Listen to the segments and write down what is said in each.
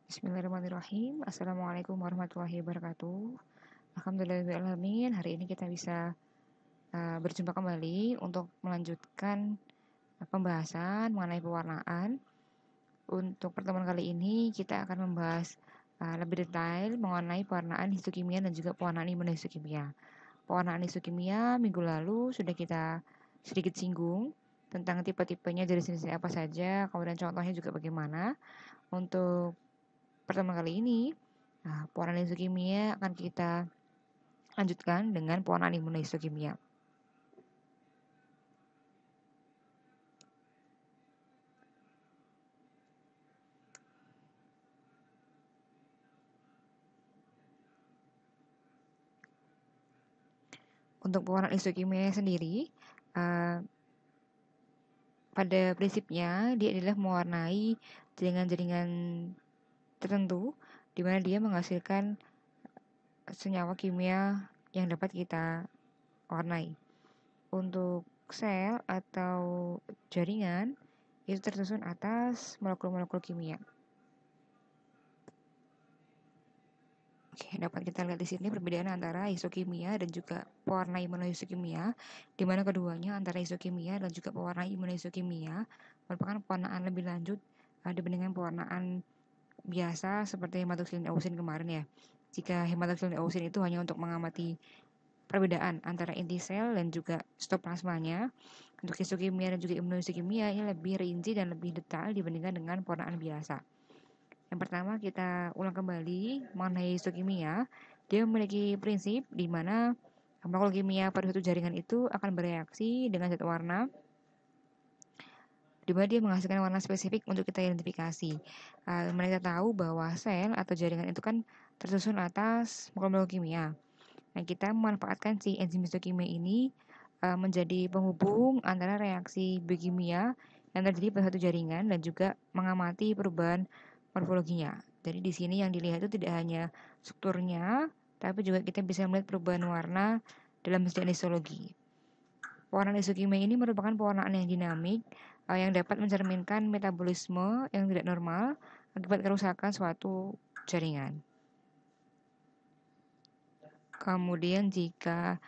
Bismillahirrahmanirrahim. Assalamualaikum warahmatullahi wabarakatuh. Alhamdulillahirrahmanirrahim. Hari ini kita bisa berjumpa kembali untuk melanjutkan pembahasan mengenai pewarnaan. Untuk pertemuan kali ini kita akan membahas lebih detail mengenai pewarnaan histokimia dan juga pewarnaan imunohistokimia. Pewarnaan histokimia minggu lalu sudah kita sedikit singgung tentang tipe-tipenya, jenis-jenisnya apa saja, kemudian contohnya juga bagaimana. Untuk pertemuan kali ini, pewarnaan histokimia akan kita lanjutkan dengan pewarnaan imunohistokimia. Untuk pewarnaan histokimia sendiri, pada prinsipnya dia adalah mewarnai jaringan-jaringan tertentu di mana dia menghasilkan senyawa kimia yang dapat kita warnai. Untuk sel atau jaringan itu tersusun atas molekul-molekul kimia. Oke, dapat kita lihat di sini perbedaan antara histokimia dan juga pewarna imunohistokimia, di mana keduanya antara histokimia dan juga pewarna imunohistokimia merupakan pewarnaan lebih lanjut dibandingkan pewarnaan biasa seperti hematoxylin eosin kemarin ya. Jika hematoxylin eosin itu hanya untuk mengamati perbedaan antara inti sel dan juga sitoplasmanya, untuk histokimia dan juga imunohistokimia ini lebih rinci dan lebih detail dibandingkan dengan pewarnaan biasa. Yang pertama kita ulang kembali mengenai histokimia. Dia memiliki prinsip di mana molekul kimia pada suatu jaringan itu akan bereaksi dengan zat warna di mana dia menghasilkan warna spesifik untuk kita identifikasi. Mereka tahu bahwa sel atau jaringan itu kan tersusun atas molekul kimia. Nah, kita memanfaatkan si enzim histokimia ini menjadi penghubung antara reaksi biokimia yang terjadi pada satu jaringan dan juga mengamati perubahan morfologinya. Jadi di sini yang dilihat itu tidak hanya strukturnya, tapi juga kita bisa melihat perubahan warna dalam setiap histologi. Pewarnaan histokimia ini merupakan pewarnaan yang dinamik yang dapat mencerminkan metabolisme yang tidak normal akibat kerusakan suatu jaringan. Kemudian jika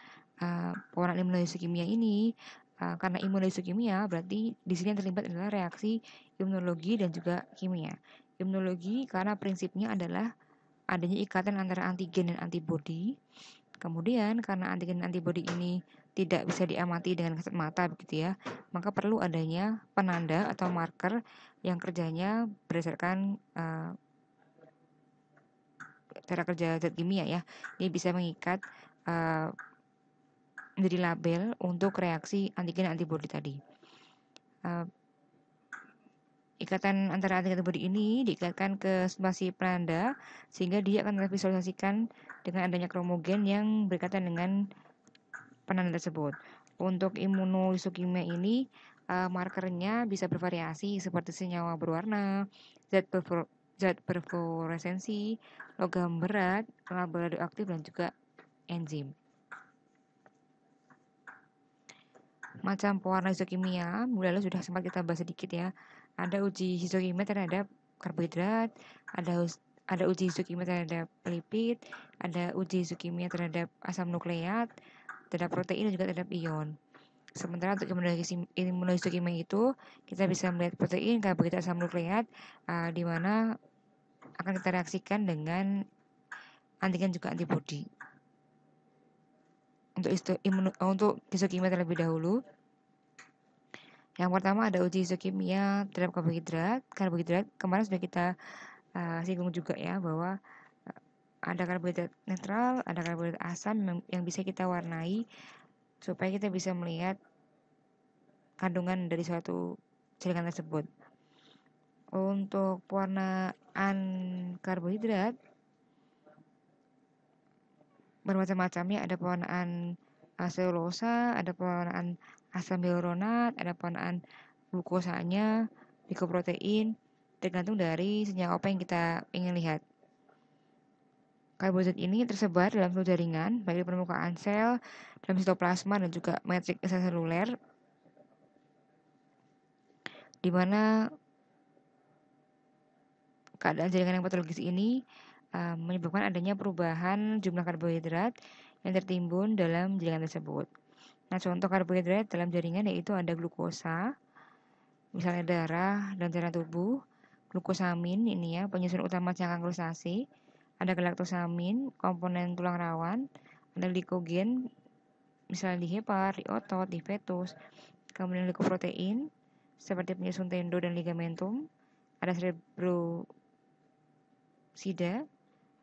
pewarnaan imunohistokimia ini karena imunohistokimia berarti di sini yang terlibat adalah reaksi imunologi dan juga kimia. Imunologi karena prinsipnya adalah adanya ikatan antara antigen dan antibodi. Kemudian karena antigen dan antibodi ini tidak bisa diamati dengan kasat mata begitu ya, maka perlu adanya penanda atau marker yang kerjanya berdasarkan cara kerja zat kimia ya. Dia bisa mengikat menjadi label untuk reaksi antigen dan antibodi tadi. Ikatan antara antigen dan antibodi ini diikatkan ke spasi penanda sehingga dia akan tervisualisasikan dengan adanya kromogen yang berkaitan dengan penanda tersebut. Untuk imunohistokimia ini markernya bisa bervariasi seperti senyawa berwarna, zat perfluoresensi, logam berat, label radioaktif dan juga enzim. Macam pewarna histokimia, mulai sudah sempat kita bahas sedikit ya. Ada uji histokimia terhadap karbohidrat, ada uji histokimia terhadap lipid, ada uji histokimia terhadap asam nukleat, terhadap protein dan juga terhadap ion. Sementara untuk imunohistokimia itu kita bisa melihat protein, karbohidrat, asam nukleat, di mana akan kita reaksikan dengan antigen juga antibodi. Untuk histokimia terlebih dahulu. Yang pertama ada uji histokimia terhadap karbohidrat. Karbohidrat kemarin sudah kita singgung juga ya bahwa ada karbohidrat netral, ada karbohidrat asam yang bisa kita warnai supaya kita bisa melihat kandungan dari suatu jaringan tersebut. Untuk pewarnaan karbohidrat bermacam-macamnya, ada pewarnaan selulosa, ada pewarnaan asam hyaluronat, ada pewarnaan glukosanya, glikoprotein, tergantung dari senyawa apa yang kita ingin lihat. Karbohidrat ini tersebar dalam seluruh jaringan, baik di permukaan sel, dalam sitoplasma dan juga matriks ekstraseluler, di mana keadaan jaringan yang patologis ini menyebabkan adanya perubahan jumlah karbohidrat yang tertimbun dalam jaringan tersebut. Nah, contoh karbohidrat dalam jaringan yaitu ada glukosa, misalnya darah dan cairan tubuh, glukosamin ini ya, penyusun utama cangkang krustase, ada galaktosamin, komponen tulang rawan, ada glikogen, misalnya di hepar, di otot, di fetus, kemudian glikoprotein, seperti penyusun tendo dan ligamentum, ada cerebrosida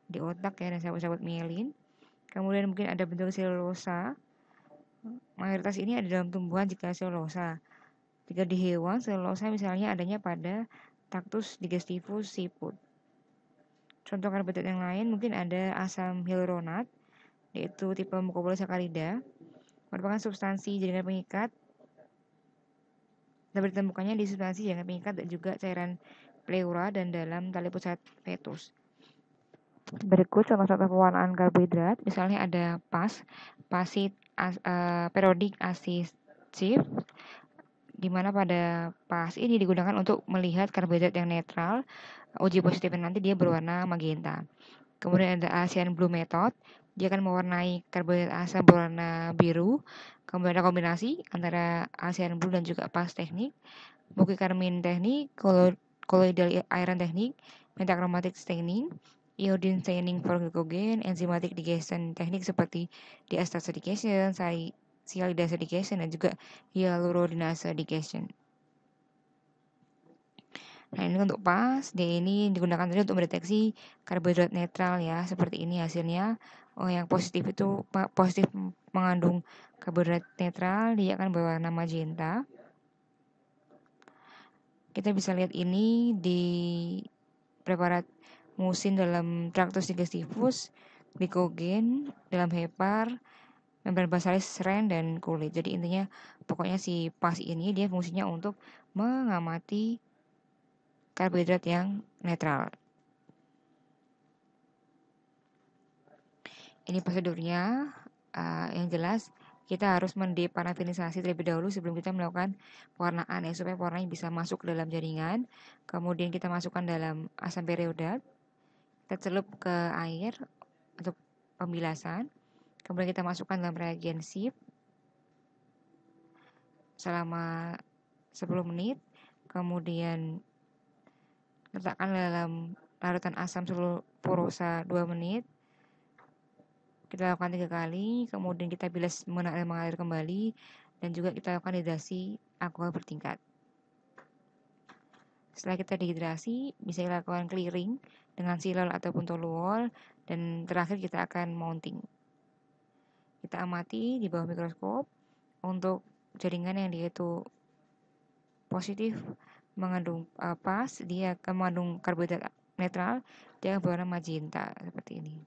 di otak ya dan sabut-sabut mielin, kemudian mungkin ada bentuk selulosa, mayoritas ini ada dalam tumbuhan jika selulosa. Jika di hewan, selulosa misalnya adanya pada Cactus digestivus siput. Contoh karbohidrat yang lain mungkin ada asam hyaluronat, yaitu tipe mukopolisakarida, merupakan substansi jaringan pengikat dapat ditemukannya di substansi jaringan pengikat dan juga cairan pleura dan dalam tali pusat fetus. Berikut contoh-contoh pewarnaan karbohidrat, misalnya ada periodic acid shift, di mana pada PAS ini digunakan untuk melihat karbohidrat yang netral, uji positifnya nanti dia berwarna magenta. Kemudian ada Asian Blue Method, dia akan mewarnai karbohidrat asam berwarna biru. Kemudian ada kombinasi antara Asian Blue dan juga PAS teknik, Mukikarmin teknik, colloidal iron teknik, metachromatic staining, iodine staining for glycogen, enzymatic digestion teknik seperti diastase digestion, sialidase digestion, dan juga hyaluronidase digestion. Nah, ini untuk PAS, dia ini digunakan tadi untuk mendeteksi karbohidrat netral ya, seperti ini hasilnya. Yang positif itu positif mengandung karbohidrat netral, dia akan berwarna magenta. Kita bisa lihat ini di preparat musin dalam Tractus digestivus, glikogen dalam hepar, membran basalis, seren, dan kulit. Jadi intinya pokoknya si PAS ini dia fungsinya untuk mengamati karbohidrat yang netral. Ini prosedurnya, yang jelas kita harus mendeparafinisasi terlebih dahulu sebelum kita melakukan pewarnaan ya, supaya pewarnanya bisa masuk ke dalam jaringan. Kemudian kita masukkan dalam asam periodat, kita celup ke air untuk pembilasan. Kemudian kita masukkan dalam reagen sieve selama 10 menit. Kemudian letakkan dalam larutan asam sulfurosa 2 menit. Kita lakukan 3 kali, kemudian kita bilas mengalir kembali, dan juga kita lakukan dehidrasi alkohol bertingkat. Setelah kita dehidrasi, bisa dilakukan clearing dengan silol ataupun toluol, dan terakhir kita akan mounting. Kita amati di bawah mikroskop untuk jaringan yang dia itu positif mengandung PAS, dia akan mengandung karbohidrat netral, dia akan berwarna magenta seperti ini.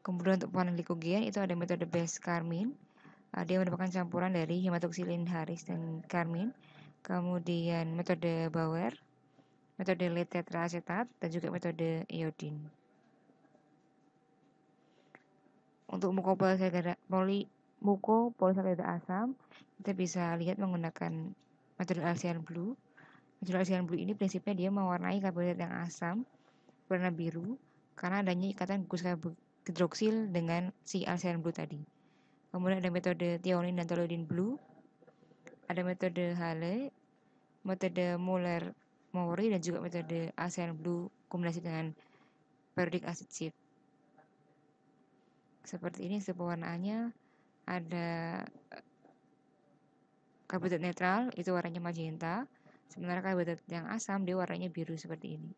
Kemudian untuk pewarna glikogen itu ada metode base karmin. Dia merupakan campuran dari hematoksilin haris dan karmin. Kemudian metode Bauer, metode lead tetraacetat, dan juga metode iodine. Untuk mukopolisakarida asam, kita bisa lihat menggunakan metode Asian Blue. Metode Asian Blue ini prinsipnya dia mewarnai karbohidrat yang asam warna biru karena adanya ikatan gugus hidroksil dengan si Asian Blue tadi. Kemudian ada metode thionin dan toluidine blue, ada metode Hale, metode Muller-Maury, dan juga metode Asian Blue kombinasi dengan periodic acid shift. Seperti ini pewarnaannya, ada karbohidrat netral itu warnanya magenta, sementara karbohidrat yang asam dia warnanya biru seperti ini.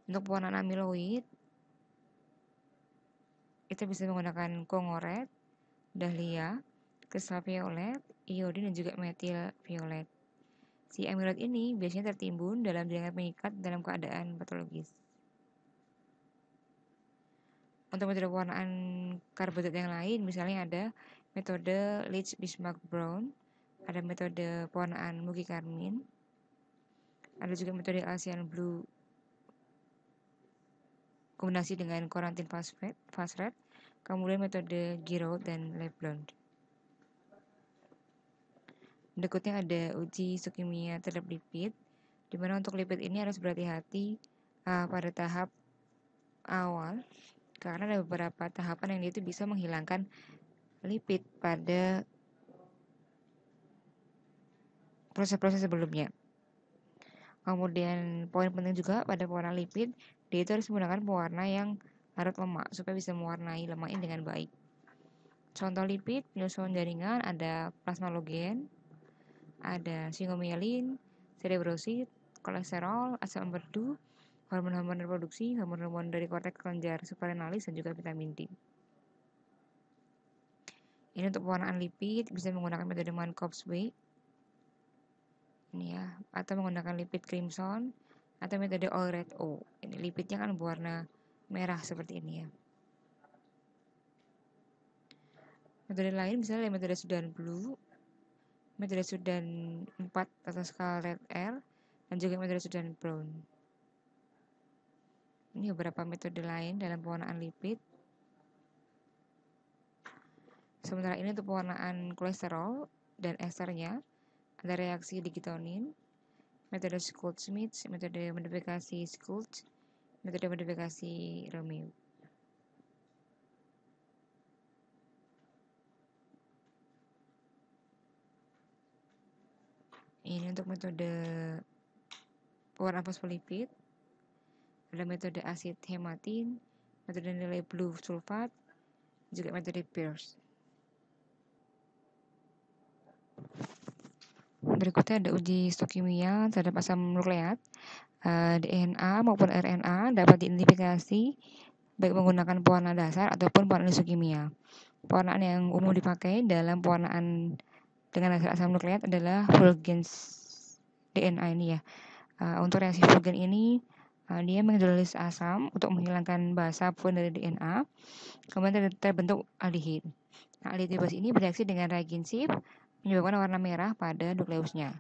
Untuk pewarnaan amiloid, kita bisa menggunakan kongoret, dahlia, kristal violet, iodin, dan juga metil violet. Si amiloid ini biasanya tertimbun dalam jaringan pengikat dalam keadaan patologis. Untuk metode pewarnaan karbohidrat yang lain, misalnya ada metode Leach-Bismarck-Brown, ada metode pewarnaan Mukikarmin, ada juga metode Asian Blue kombinasi dengan Corantin Phosphate, kemudian metode Giraud dan Leblond. Berikutnya ada uji isokimia terhadap lipid, di mana untuk lipid ini harus berhati-hati pada tahap awal, karena ada beberapa tahapan yang itu bisa menghilangkan lipid pada proses-proses sebelumnya. Kemudian poin penting juga pada pewarna lipid, dia itu harus menggunakan pewarna yang larut lemak supaya bisa mewarnai lemak ini dengan baik. Contoh lipid penyusun jaringan ada plasmalogen, ada singomielin, cerebrosid, kolesterol, asam empedu, hormon-hormon reproduksi, hormon-hormon dari korteks kelenjar supranalis, dan juga vitamin D. Ini untuk pewarnaan lipid bisa menggunakan metode Markov's-Way ini ya, atau menggunakan lipid crimson atau metode all red O. Ini lipidnya kan berwarna merah seperti ini ya. Metode lain misalnya metode Sudan Blue, metode Sudan 4 atau skala red R, dan juga metode Sudan Brown. Ini beberapa metode lain dalam pewarnaan lipid. Sementara ini untuk pewarnaan kolesterol dan esternya ada reaksi digitonin, metode Schultz-Smith, metode modifikasi Schultz, metode modifikasi Romeo. Ini untuk metode pewarna fosfolipid, ada metode asid hematin, metode nilai blue sulfat, juga metode Pierce. Berikutnya ada uji stokimia terhadap asam nukleat, DNA maupun RNA dapat diidentifikasi baik menggunakan pewarna dasar ataupun pewarna isokimia. Pewarnaan yang umum dipakai dalam pewarnaan dengan dasar asam nukleat adalah Fulgens DNA ini ya. Untuk reaksi Fulgen ini dia menghidrolisis asam untuk menghilangkan basa pun dari DNA, kemudian terbentuk aldehid. Nah, aldehid bebas ini bereaksi dengan reagensif menyebabkan warna merah pada nukleusnya.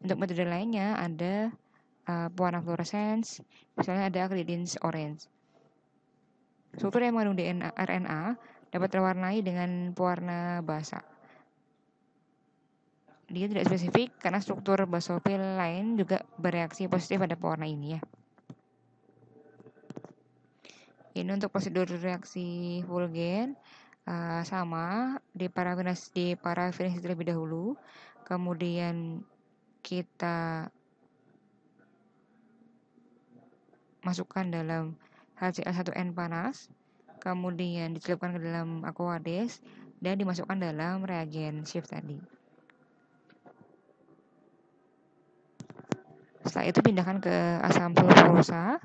Untuk metode lainnya ada pewarna fluorescence, misalnya ada acridins orange. Struktur yang mengandung DNA RNA dapat terwarnai dengan pewarna basa. Dia tidak spesifik karena struktur basofil lain juga bereaksi positif pada pewarna ini ya. Ini untuk prosedur reaksi Fulgen sama diparafinasi terlebih dahulu, kemudian kita masukkan dalam HCl1N panas, kemudian dicelupkan ke dalam aqueous dan dimasukkan dalam reagen shift tadi. Setelah itu pindahkan ke asam sulfurosa,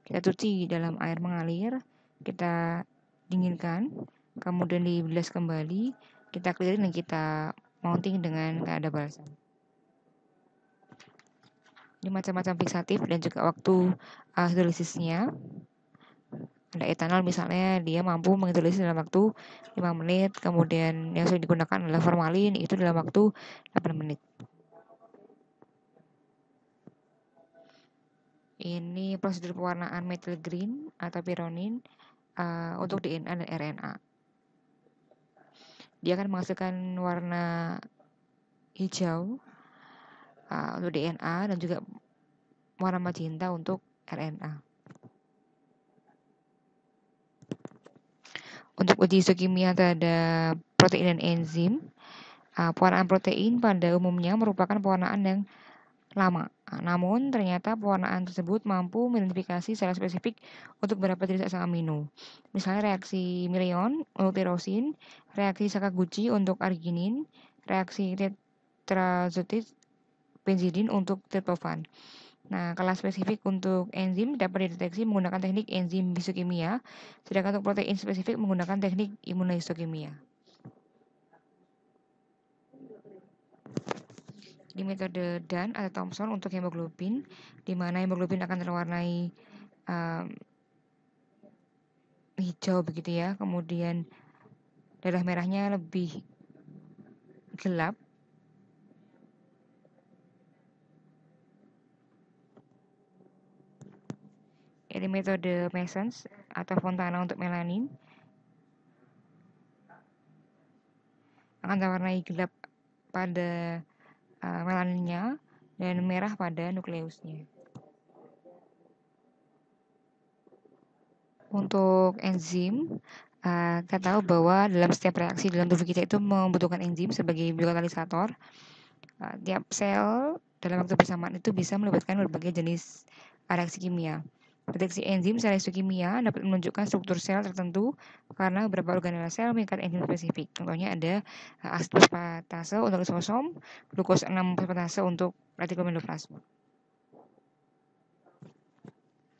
kita cuci dalam air mengalir, kita dinginkan, kemudian dibilas kembali, kita clearing dan kita mounting dengan ada balsam. Ini macam-macam fiksatif dan juga waktu hidrolisisnya. Ada etanol misalnya dia mampu menghidrolisis dalam waktu 5 menit, kemudian yang sering digunakan adalah formalin itu dalam waktu 8 menit. Ini prosedur pewarnaan methyl green atau pironin untuk DNA dan RNA. Dia akan menghasilkan warna hijau untuk DNA dan juga warna magenta untuk RNA. Untuk uji isokimia terhadap protein dan enzim, pewarnaan protein pada umumnya merupakan pewarnaan yang lama. Namun ternyata pewarnaan tersebut mampu mengidentifikasi secara spesifik untuk beberapa jenis asam amino. Misalnya reaksi Milion untuk tirosin, reaksi Sakaguchi untuk arginin, reaksi tetrazotid benzidin untuk tryptofan. Nah, kelas spesifik untuk enzim dapat dideteksi menggunakan teknik enzim histokimia, sedangkan untuk protein spesifik menggunakan teknik imunohistokimia. Di metode Dunn atau Thomson untuk hemoglobin, di mana hemoglobin akan terwarnai hijau begitu ya, kemudian darah merahnya lebih gelap. Ini metode Masons atau Fontana untuk melanin akan terwarnai gelap pada melaninnya dan merah pada nukleusnya. Untuk enzim, kita tahu bahwa dalam setiap reaksi dalam tubuh kita itu membutuhkan enzim sebagai biokatalisator. Tiap sel dalam waktu bersamaan itu bisa melibatkan berbagai jenis reaksi kimia. Deteksi enzim secara histokimia dapat menunjukkan struktur sel tertentu karena beberapa organel sel mengikat enzim spesifik. Contohnya ada asid fosfatase untuk lisosom, glukos 6 fosfatase untuk retikulum endoplasma.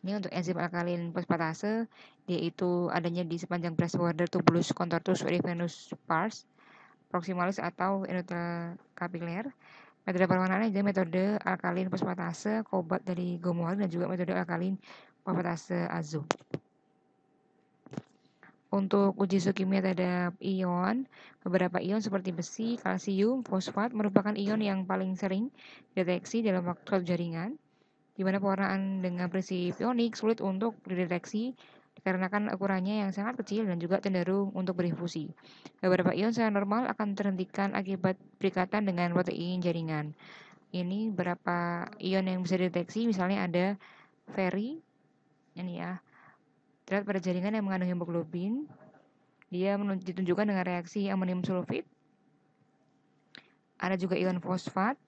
Ini untuk enzim alkalin fosfatase, yaitu adanya di sepanjang brass border tubulus contortus venous pars proximalis atau endothel kapiler. Metode perwarnaan adalah metode alkalin fosfatase kobalt dari gomoal dan juga metode alkalin fosfatase azo. Untuk uji kimia terhadap ion, beberapa ion seperti besi, kalsium, fosfat merupakan ion yang paling sering deteksi dalam waktu jaringan, di mana pewarnaan dengan prinsip ionik sulit untuk dideteksi dikarenakan ukurannya yang sangat kecil dan juga cenderung untuk berinfusi. Beberapa ion secara normal akan terhentikan akibat berikatan dengan protein jaringan. Ini beberapa ion yang bisa dideteksi, misalnya ada ferri, ini ya, terlihat pada jaringan yang mengandung hemoglobin. Dia ditunjukkan dengan reaksi amonium sulfit. Ada juga ion fosfat.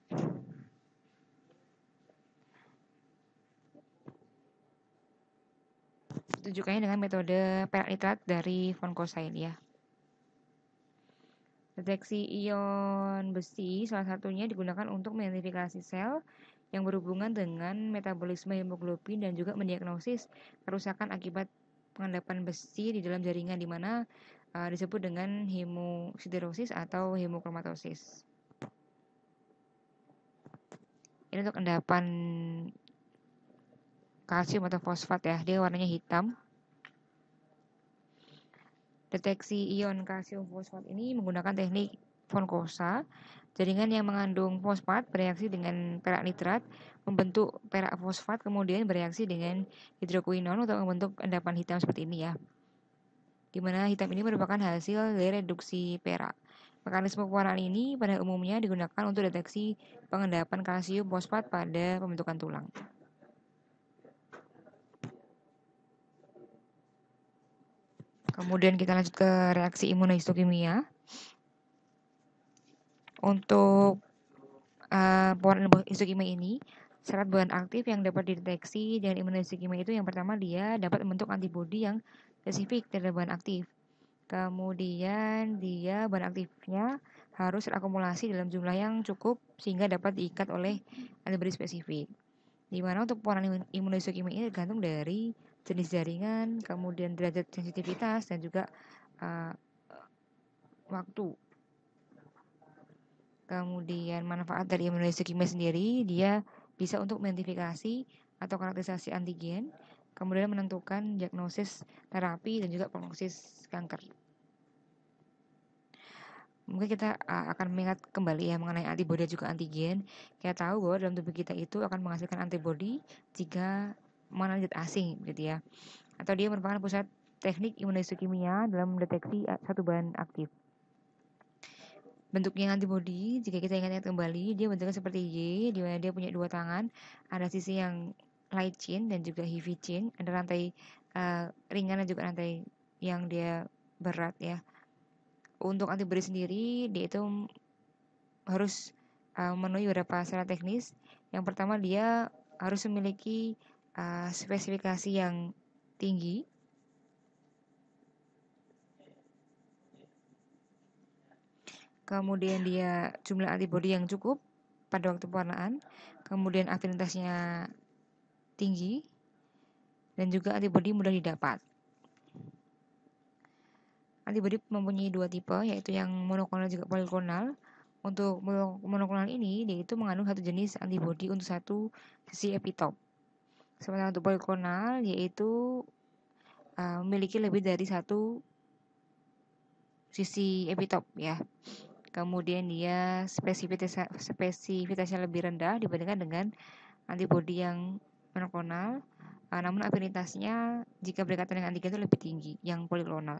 Ditunjukkannya dengan metode perak nitrat dari von Kosain ya. Deteksi ion besi salah satunya digunakan untuk mengidentifikasi sel yang berhubungan dengan metabolisme hemoglobin dan juga mendiagnosis kerusakan akibat pengendapan besi di dalam jaringan, di mana disebut dengan hemosiderosis atau hemokromatosis. Ini untuk endapan kalsium atau fosfat ya, dia warnanya hitam. Deteksi ion kalsium fosfat ini menggunakan teknik von Kosa. Jaringan yang mengandung fosfat bereaksi dengan perak nitrat membentuk perak fosfat, kemudian bereaksi dengan hidrokuinon untuk membentuk endapan hitam seperti ini ya. Di mana hitam ini merupakan hasil dari reduksi perak. Mekanisme pewarnaan ini pada umumnya digunakan untuk deteksi pengendapan kalsium fosfat pada pembentukan tulang. Kemudian kita lanjut ke reaksi imunohistokimia. Untuk pewarnaan histokimia ini, syarat bahan aktif yang dapat dideteksi dengan imunohistokimia itu yang pertama dia dapat membentuk antibodi yang spesifik terhadap bahan aktif. Kemudian dia bahan aktifnya harus terakumulasi dalam jumlah yang cukup sehingga dapat diikat oleh antibodi spesifik. Di mana untuk pewarnaan imunohistokimia ini tergantung dari jenis jaringan, kemudian derajat sensitivitas dan juga waktu. Kemudian manfaat dari imunohistokimia sendiri, dia bisa untuk mengidentifikasi atau karakterisasi antigen, kemudian menentukan diagnosis terapi dan juga prognosis kanker. Mungkin kita akan mengingat kembali ya mengenai antibodi dan juga antigen. Kita tahu bahwa dalam tubuh kita itu akan menghasilkan antibodi jika mana zat asing gitu ya. Atau dia merupakan pusat teknik imunohistokimia dalam mendeteksi satu bahan aktif. Bentuknya antibodi, jika kita ingat kembali, dia bentuknya seperti Y, di mana dia punya dua tangan, ada sisi yang light chain dan juga heavy chain, ada rantai ringan dan juga rantai yang dia berat ya. Untuk antibodi sendiri, dia itu harus memenuhi beberapa syarat teknis. Yang pertama, dia harus memiliki spesifikasi yang tinggi. Kemudian dia jumlah antibodi yang cukup pada waktu pewarnaan. Kemudian afinitasnya tinggi. Dan juga antibodi mudah didapat. Antibodi mempunyai dua tipe, yaitu yang monoklonal juga poliklonal. Untuk monoklonal ini, dia itu mengandung satu jenis antibodi untuk satu sisi epitop. Sementara untuk poliklonal, yaitu memiliki lebih dari satu sisi epitop ya. Kemudian dia spesifitasnya lebih rendah dibandingkan dengan antibodi yang monoklonal. Namun afinitasnya jika berkaitan dengan antigen itu lebih tinggi, yang poliklonal.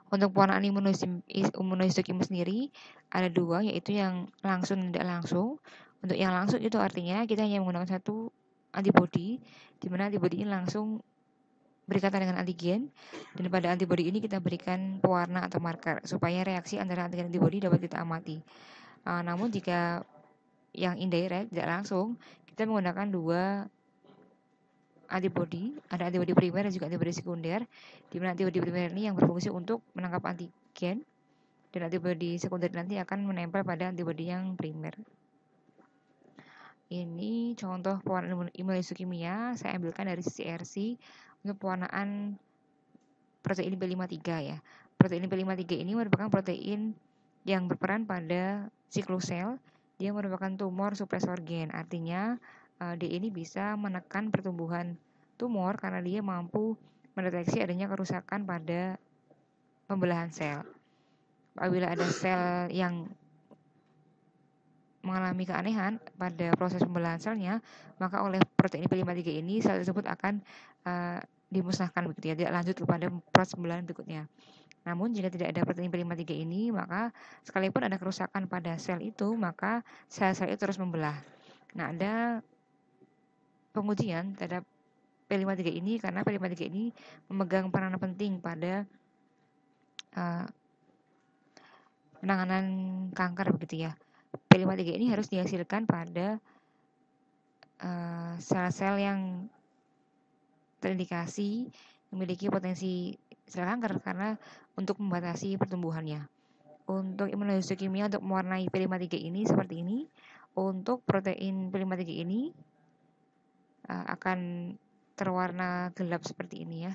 Untuk pewarnaan imunohistokim sendiri ada dua, yaitu yang langsung dan tidak langsung. Untuk yang langsung itu artinya kita hanya menggunakan satu antibodi, di mana antibodi ini langsung berikatan dengan antigen, dan pada antibodi ini kita berikan pewarna atau marker supaya reaksi antara antigen dan antibodi dapat kita amati. Namun jika yang indirect, tidak langsung, kita menggunakan dua antibodi, ada antibodi primer dan juga antibodi sekunder, di mana antibodi primer ini yang berfungsi untuk menangkap antigen, dan antibodi sekunder nanti akan menempel pada antibodi yang primer. Ini contoh pewarnaan imunohistochemia saya ambilkan dari CRC untuk pewarnaan protein P53 ya. Protein P53 ini merupakan protein yang berperan pada siklus sel. Dia merupakan tumor supresor gen. Artinya dia ini bisa menekan pertumbuhan tumor karena dia mampu mendeteksi adanya kerusakan pada pembelahan sel. Apabila ada sel yang mengalami keanehan pada proses pembelahan selnya, maka oleh protein P53 ini sel tersebut akan dimusnahkan begitu ya, tidak lanjut kepada proses pembelahan berikutnya. Namun jika tidak ada protein P53 ini, maka sekalipun ada kerusakan pada sel itu, maka sel-sel itu terus membelah. Nah, ada pengujian terhadap P53 ini karena P53 ini memegang peranan penting pada penanganan kanker begitu ya. P53 ini harus dihasilkan pada sel-sel yang terindikasi memiliki potensi sel kanker karena untuk membatasi pertumbuhannya. Untuk imunohistochemia untuk mewarnai P53 ini seperti ini. Untuk protein P53 ini akan terwarna gelap seperti ini ya.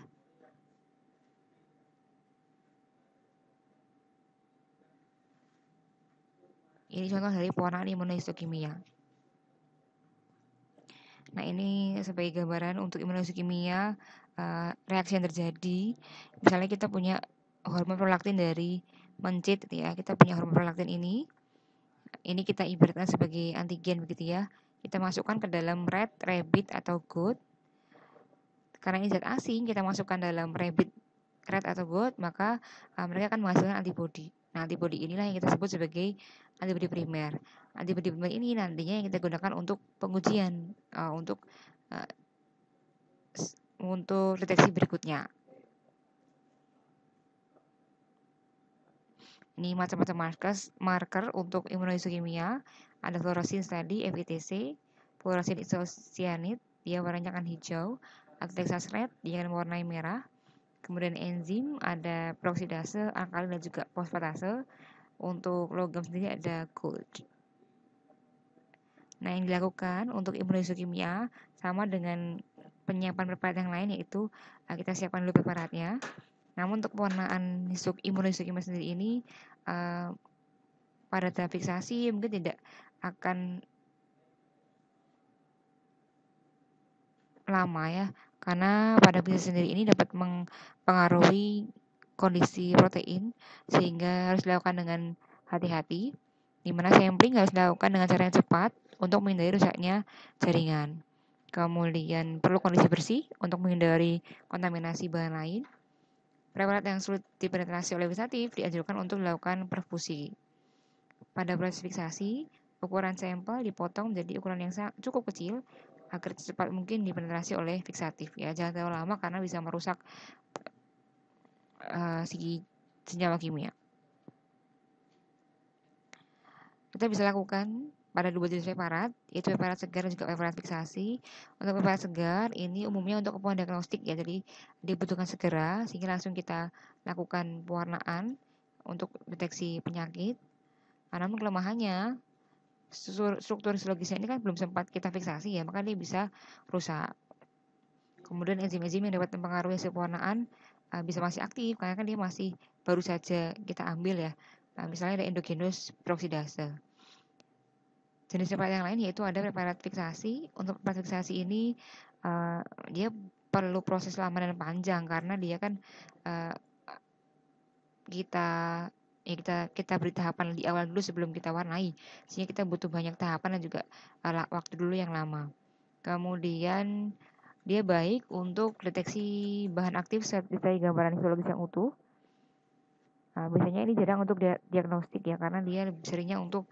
Ini contoh dari pewarnaan imunohistochemia. Nah, ini sebagai gambaran untuk imunohistochemia reaksi yang terjadi. Misalnya kita punya hormon prolaktin dari mencit ya. Kita punya hormon prolaktin ini kita ibaratkan sebagai antigen begitu ya. Kita masukkan ke dalam rat, rabbit atau goat. Karena ini zat asing, kita masukkan dalam rabbit, rat atau goat, maka mereka akan menghasilkan antibodi. Nah, antibodi inilah yang kita sebut sebagai antibodi primer. Antibodi primer ini nantinya yang kita gunakan untuk pengujian untuk deteksi berikutnya. Ini macam-macam marker untuk imunohistochemia. Ada fluorescence tadi, FETC, fluorescent isocyanate, dia warnanya akan hijau. Ada Texas red, dia akan mewarnai merah. Kemudian enzim, ada peroxidase, alkalin dan juga fosfatase. Untuk logam sendiri ada gold. Nah, yang dilakukan untuk imunohistochemia sama dengan penyiapan preparat yang lain, yaitu kita siapkan dulu preparatnya. Namun untuk pewarnaan imunohistochemia sendiri ini pada tahap fiksasi mungkin tidak akan lama ya, karena pada fiksasi sendiri ini dapat mempengaruhi kondisi protein sehingga harus dilakukan dengan hati-hati, di mana sampling harus dilakukan dengan cara yang cepat untuk menghindari rusaknya jaringan. Kemudian perlu kondisi bersih untuk menghindari kontaminasi bahan lain. Preparat yang sulit dipenetrasi oleh fixatif dianjurkan untuk dilakukan perfusi. Pada proses fiksasi, ukuran sampel dipotong menjadi ukuran yang cukup kecil agar secepat mungkin dipenetrasi oleh fixatif ya. Jangan terlalu lama karena bisa merusak senyawa kimia. Kita bisa lakukan pada dua jenis preparat, yaitu preparat segar dan juga preparat fiksasi. Untuk preparat segar ini umumnya untuk keperluan diagnostik ya, jadi dibutuhkan segera sehingga langsung kita lakukan pewarnaan untuk deteksi penyakit. Namun kelemahannya struktur histologisnya ini kan belum sempat kita fiksasi ya, maka dia bisa rusak. Kemudian enzim-enzim yang dapat mempengaruhi hasil pewarnaan bisa masih aktif karena kan dia masih baru saja kita ambil ya. Misalnya ada endogenous peroxidase. Jenis preparat yang lain yaitu ada preparat fiksasi. Untuk preparat fiksasi ini dia perlu proses lama dan panjang karena dia kan kita beri tahapan di awal dulu sebelum kita warnai, sehingga kita butuh banyak tahapan dan juga waktu dulu yang lama. Kemudian dia baik untuk deteksi bahan aktif seperti gambaran histologis yang utuh. Biasanya ini jarang untuk diagnostik ya, karena dia lebih seringnya untuk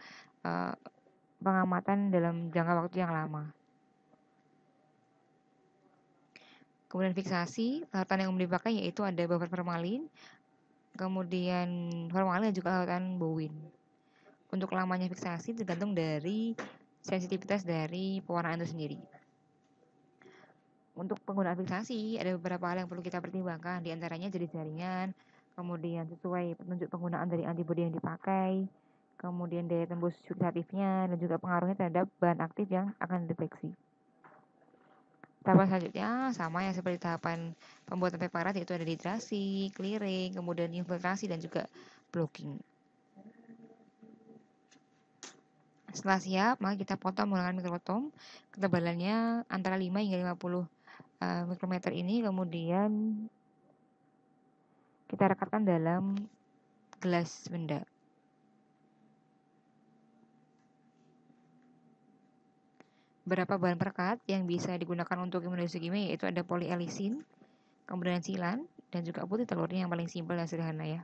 pengamatan dalam jangka waktu yang lama. Kemudian fiksasi, larutan yang dipakai yaitu ada buffer formalin, kemudian formalin dan juga larutan bowin. Untuk lamanya fiksasi tergantung dari sensitivitas dari pewarnaan itu sendiri. Untuk penggunaan fiksasi, ada beberapa hal yang perlu kita pertimbangkan, diantaranya jenis jaringan, kemudian sesuai petunjuk penggunaan dari antibodi yang dipakai, kemudian daya tembus fixatifnya, dan juga pengaruhnya terhadap bahan aktif yang akan dideteksi. Tahapan selanjutnya sama yang seperti tahapan pembuatan preparat, yaitu ada dehidrasi, clearing, kemudian infiltrasi, dan juga blocking. Setelah siap, maka kita potong menggunakan mikrotom. Ketebalannya antara 5 hingga 50 mikrometer ini, kemudian kita rekatkan dalam gelas benda. Beberapa bahan perekat yang bisa digunakan untuk imunohistochemia yaitu ada polyalisin, kemudian silan, dan juga putih telurnya yang paling simpel dan sederhana ya.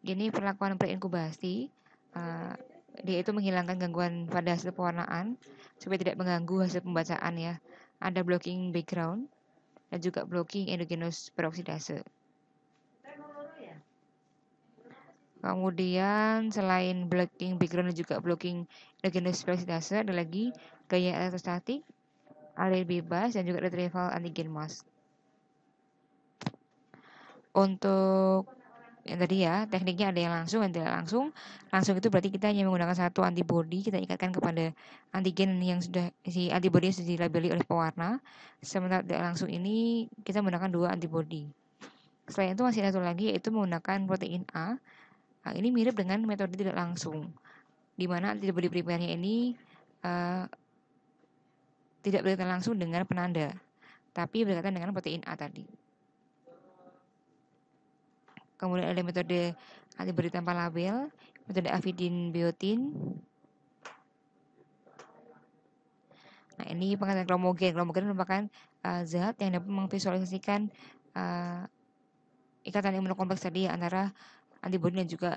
Ini perlakuan pre-inkubasi, dia itu menghilangkan gangguan pada hasil pewarnaan supaya tidak mengganggu hasil pembacaan ya. Ada blocking background dan juga blocking endogenous peroksidase. Kemudian selain blocking background dan juga blocking endogenous peroksidase, ada lagi gaya elektrostatik, alir bebas, dan juga retrieval antigen mask. Untuk yang tadi ya, tekniknya ada yang langsung dan tidak langsung. Langsung itu berarti kita hanya menggunakan satu antibodi, kita ikatkan kepada antigen yang sudah si antibodi yang sudah dilabeli oleh pewarna. Sementara tidak langsung ini kita menggunakan dua antibodi. Selain itu masih ada satu lagi yaitu menggunakan protein A. Nah, ini mirip dengan metode tidak langsung, di mana antibodi primernya ini tidak berkaitan langsung dengan penanda, tapi berkaitan dengan protein A tadi. Kemudian ada metode antibodi tanpa label, metode avidin biotin. Nah, ini pengetahuan kromogen. Kromogen merupakan zat yang dapat memvisualisasikan ikatan imunokompleks tadi antara antibodi dan juga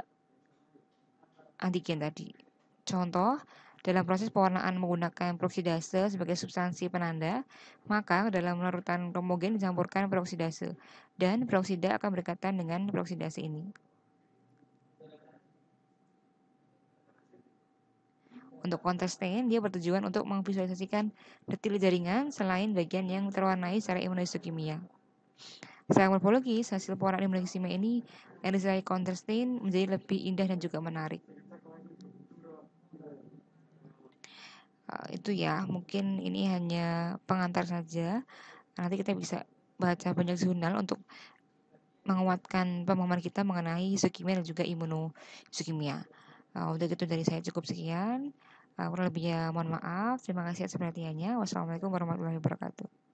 antigen tadi. Contoh, dalam proses pewarnaan menggunakan peroksidase sebagai substansi penanda, maka dalam larutan kromogen dicampurkan peroksidase, dan peroksida akan berdekatan dengan peroksidase ini. Untuk contrast stain, dia bertujuan untuk memvisualisasikan detil jaringan selain bagian yang terwarnai secara imunohistokimia. Secara morfologis, hasil pewarnaan imunohistokimia ini yang disertai contrast stain menjadi lebih indah dan juga menarik. Itu ya, mungkin ini hanya pengantar saja. Nanti kita bisa baca banyak jurnal untuk menguatkan pemahaman kita mengenai histokimia dan juga imunohistokimia. Udah gitu dari saya cukup sekian. Kurang lebihnya mohon maaf. Terima kasih atas perhatiannya. Wassalamualaikum warahmatullahi wabarakatuh.